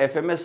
FMS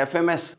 FMS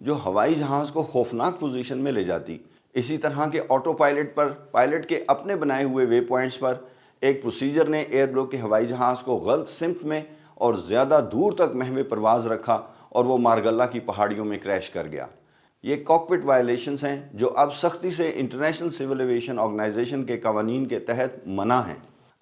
جو ہوائی جہاز کو خوفناک پوزیشن میں لے جاتی۔ اسی طرح کے آٹو پائلٹ پر پائلٹ کے اپنے بنائے ہوئے وے پوائنٹس پر ایک پروسیجر نے ایئر بلو کے ہوائی جہاز کو غلط سمت میں اور زیادہ دور تک محو پرواز رکھا اور وہ مارگلہ کی پہاڑیوں میں کریش کر گیا۔ یہ کاکپٹ وائلیشنز ہیں جو اب سختی سے انٹرنیشنل سول ایویشن آرگنائزیشن کے قوانین کے تحت منع ہیں۔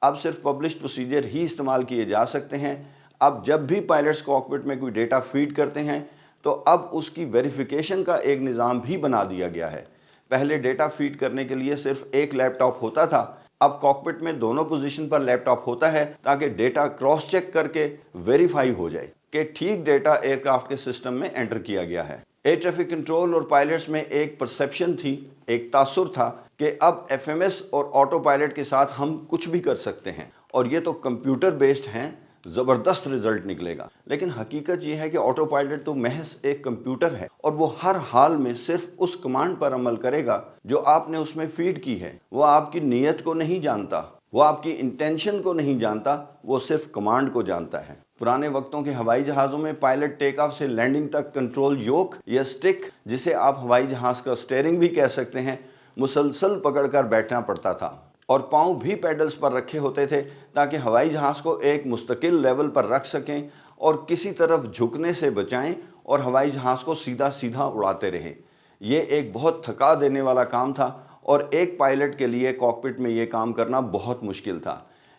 اب صرف پبلشڈ پروسیجر ہی استعمال کیے جا سکتے ہیں۔ اب جب بھی پائلٹس کاکپٹ میں کوئی ڈیٹا فیڈ کرتے ہیں تو اب اس کی ویریفیکیشن کا ایک نظام بھی بنا دیا گیا ہے۔ پہلے ڈیٹا فیڈ کرنے کے لیے صرف ایک لیپ ٹاپ ہوتا تھا، اب کاکپٹ میں دونوں پوزیشن پر لیپ ٹاپ ہوتا ہے تاکہ ڈیٹا کراس چیک کر کے ویریفائی ہو جائے کہ ٹھیک ڈیٹا ایئر کرافٹ کے سسٹم میں انٹر کیا گیا ہے۔ ایئر ٹریفک کنٹرول اور پائلٹس میں ایک پرسیپشن تھی، ایک تاثر تھا کہ اب ایف ایم ایس اور آٹو پائلٹ کے ساتھ ہم کچھ بھی کر سکتے ہیں اور یہ تو کمپیوٹر بیسڈ ہیں، زبردست رزلٹ نکلے گا۔ لیکن حقیقت یہ ہے کہ آٹو پائلٹ تو محض ایک کمپیوٹر ہے اور وہ ہر حال میں صرف اس کمانڈ پر عمل کرے گا جو آپ نے اس میں فیڈ کی ہے۔ وہ آپ کی نیت کو نہیں جانتا، وہ آپ کی انٹینشن کو نہیں جانتا، وہ صرف کمانڈ کو جانتا ہے۔ پرانے وقتوں کے ہوائی جہازوں میں پائلٹ ٹیک آف سے لینڈنگ تک کنٹرول یوک یا سٹک، جسے آپ ہوائی جہاز کا سٹیئرنگ بھی کہہ سکتے ہیں، مسلسل پکڑ کر بیٹھنا پڑتا تھا اور پاؤں بھی پیڈلز پر رکھے ہوتے تھے تاکہ ہوائی جہاز کو ایک مستقل لیول پر رکھ سکیں اور کسی طرف جھکنے سے بچائیں اور ہوائی جہاز کو سیدھا سیدھا اڑاتے رہیں۔ یہ ایک بہت تھکا دینے والا کام تھا اور ایک پائلٹ کے لیے کاکپٹ میں یہ کام کرنا بہت مشکل تھا۔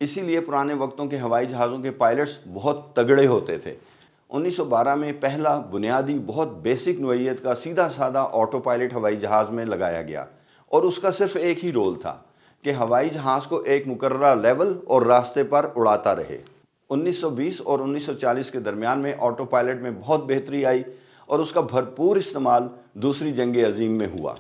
اسی لیے پرانے وقتوں کے ہوائی جہازوں کے پائلٹس بہت تگڑے ہوتے تھے۔ 1912 میں پہلا بنیادی بہت بیسک نوعیت کا سیدھا سادہ آٹو پائلٹ ہوائی جہاز میں لگایا گیا اور اس کا صرف ایک ہی رول تھا کہ ہوائی جہاز کو ایک مقررہ لیول اور راستے پر اڑاتا رہے۔ 1920 اور 1940 کے درمیان میں آٹو پائلٹ میں بہت بہتری آئی اور اس کا بھرپور استعمال دوسری جنگ عظیم میں ہوا۔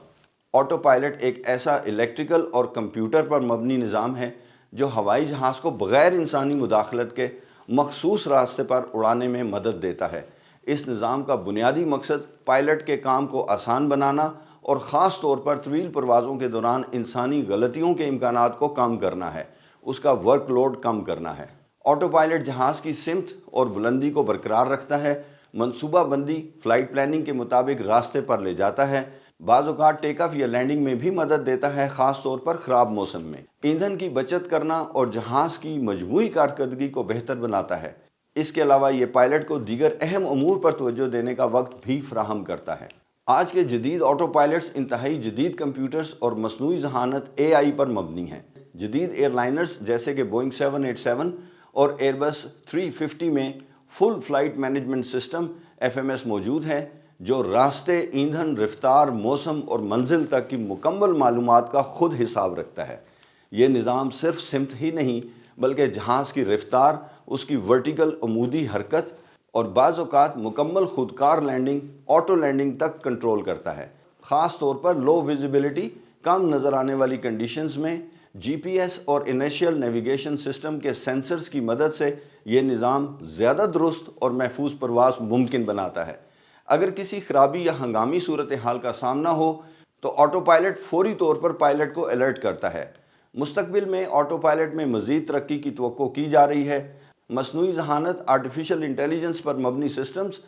آٹو پائلٹ ایک ایسا الیکٹریکل اور کمپیوٹر پر مبنی نظام ہے جو ہوائی جہاز کو بغیر انسانی مداخلت کے مخصوص راستے پر اڑانے میں مدد دیتا ہے۔ اس نظام کا بنیادی مقصد پائلٹ کے کام کو آسان بنانا اور خاص طور پر طویل پروازوں کے دوران انسانی غلطیوں کے امکانات کو کم کرنا ہے، اس کا ورک لوڈ کم کرنا ہے۔ آٹو پائلٹ جہاز کی سمت اور بلندی کو برقرار رکھتا ہے، منصوبہ بندی فلائٹ پلاننگ کے مطابق راستے پر لے جاتا ہے، بعض اوقات ٹیک آف یا لینڈنگ میں بھی مدد دیتا ہے، خاص طور پر خراب موسم میں۔ ایندھن کی بچت کرنا اور جہاز کی مجموعی کارکردگی کو بہتر بناتا ہے۔ اس کے علاوہ یہ پائلٹ کو دیگر اہم امور پر توجہ دینے کا وقت بھی فراہم کرتا ہے۔ آج کے جدید آٹو پائلٹس انتہائی جدید کمپیوٹرز اور مصنوعی ذہانت اے آئی پر مبنی ہیں۔ جدید ایئر لائنرز جیسے کہ بوئنگ 787 اور ایئر بس 350 میں full flight management system F M S موجود ہے جو راستے، ایندھن، رفتار، موسم اور منزل تک کی مکمل معلومات کا خود حساب رکھتا ہے۔ یہ نظام صرف سمت ہی نہیں بلکہ جہاز کی رفتار، اس کی ورٹیکل عمودی حرکت اور بعض اوقات مکمل خودکار لینڈنگ، آٹو لینڈنگ تک کنٹرول کرتا ہے۔ خاص طور پر لو ویزیبلٹی، کم نظر آنے والی کنڈیشنز میں جی پی ایس اور انیشیل نیویگیشن سسٹم کے سینسرز کی مدد سے یہ نظام زیادہ درست اور محفوظ پرواز ممکن بناتا ہے۔ اگر کسی خرابی یا ہنگامی صورتحال کا سامنا ہو تو آٹو پائلٹ فوری طور پر پائلٹ کو الرٹ کرتا ہے۔ مستقبل میں آٹو پائلٹ میں مزید ترقی کی توقع کی جا رہی ہے۔ مصنوعی ذہانت، آرٹیفیشل انٹیلیجنس پر مبنی سسٹمز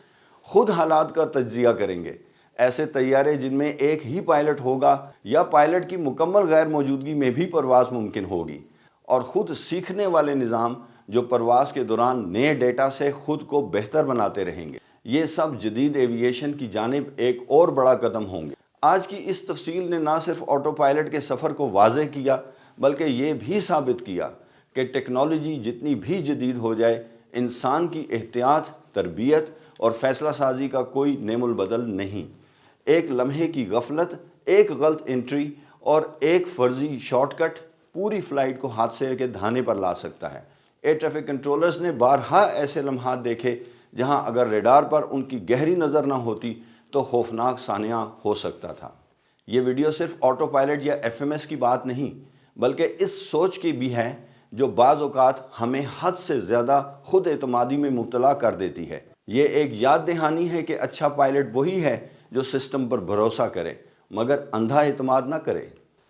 خود حالات کا تجزیہ کریں گے۔ ایسے طیارے جن میں ایک ہی پائلٹ ہوگا یا پائلٹ کی مکمل غیر موجودگی میں بھی پرواز ممکن ہوگی، اور خود سیکھنے والے نظام جو پرواز کے دوران نئے ڈیٹا سے خود کو بہتر بناتے رہیں گے۔ یہ سب جدید ایوییشن کی جانب ایک اور بڑا قدم ہوں گے۔ آج کی اس تفصیل نے نہ صرف آٹو پائلٹ کے سفر کو واضح کیا بلکہ یہ بھی ثابت کیا کہ ٹیکنالوجی جتنی بھی جدید ہو جائے، انسان کی احتیاط، تربیت اور فیصلہ سازی کا کوئی نعم البدل نہیں۔ ایک لمحے کی غفلت، ایک غلط انٹری اور ایک فرضی شارٹ کٹ پوری فلائٹ کو حادثے کے دھانے پر لا سکتا ہے۔ ایئر ٹریفک کنٹرولرز نے بارہا ایسے لمحات دیکھے جہاں اگر ریڈار پر ان کی گہری نظر نہ ہوتی تو خوفناک سانحہ ہو سکتا تھا۔ یہ ویڈیو صرف آٹو پائلٹ یا ایف ایم ایس کی بات نہیں بلکہ اس سوچ کی بھی ہے جو بعض اوقات ہمیں حد سے زیادہ خود اعتمادی میں مبتلا کر دیتی ہے۔ یہ ایک یاد دہانی ہے کہ اچھا پائلٹ وہی ہے جو سسٹم پر بھروسہ کرے مگر اندھا اعتماد نہ کرے۔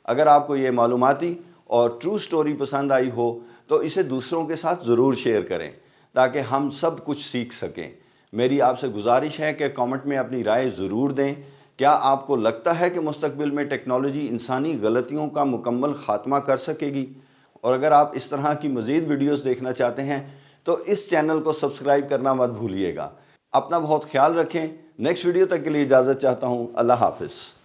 اگر آپ کو یہ معلوماتی اور ٹرو سٹوری پسند آئی ہو تو اسے دوسروں کے ساتھ ضرور شیئر کریں تاکہ ہم سب کچھ سیکھ سکیں۔ میری آپ سے گزارش ہے کہ کامنٹ میں اپنی رائے ضرور دیں۔ کیا آپ کو لگتا ہے کہ مستقبل میں ٹیکنالوجی انسانی غلطیوں کا مکمل خاتمہ کر سکے گی؟ اور اگر آپ اس طرح کی مزید ویڈیوز دیکھنا چاہتے ہیں تو اس چینل کو سبسکرائب کرنا مت بھولیے گا۔ اپنا بہت خیال رکھیں۔ نیکسٹ ویڈیو تک کے لیے اجازت چاہتا ہوں۔ اللہ حافظ۔